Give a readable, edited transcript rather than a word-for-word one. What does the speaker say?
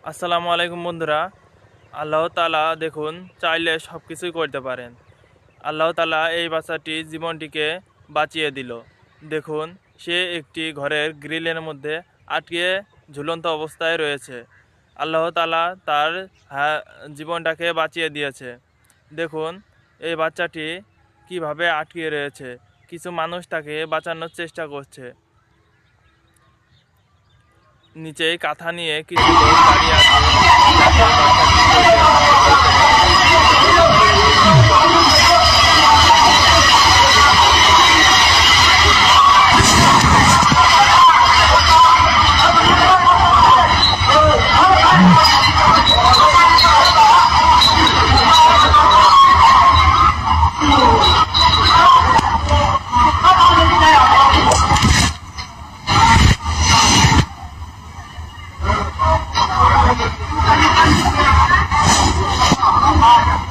আসসালামু আলাইকুম বন্ধুরা। আল্লাহ তাআলা দেখুন চাইলে সব কিছুই করতে পারেন। আল্লাহ তাআলা এই বাচ্চাটি জীবনটিকে বাঁচিয়ে দিল। দেখুন সে একটি ঘরের গ্রিলের মধ্যে আটকে ঝুলন্ত অবস্থায় রয়েছে। আল্লাহ তাআলা তার জীবনটাকে বাঁচিয়ে দিয়েছে। দেখুন এই বাচ্চাটি কিভাবে আটকে রয়েছে। কিছু মানুষ তাকে বাঁচানোর চেষ্টা করছে। নিচে কাঁথা নিয়ে কিছু লোক দাঁড়িয়ে আছে যাতে বাচ্চাটি Thank you.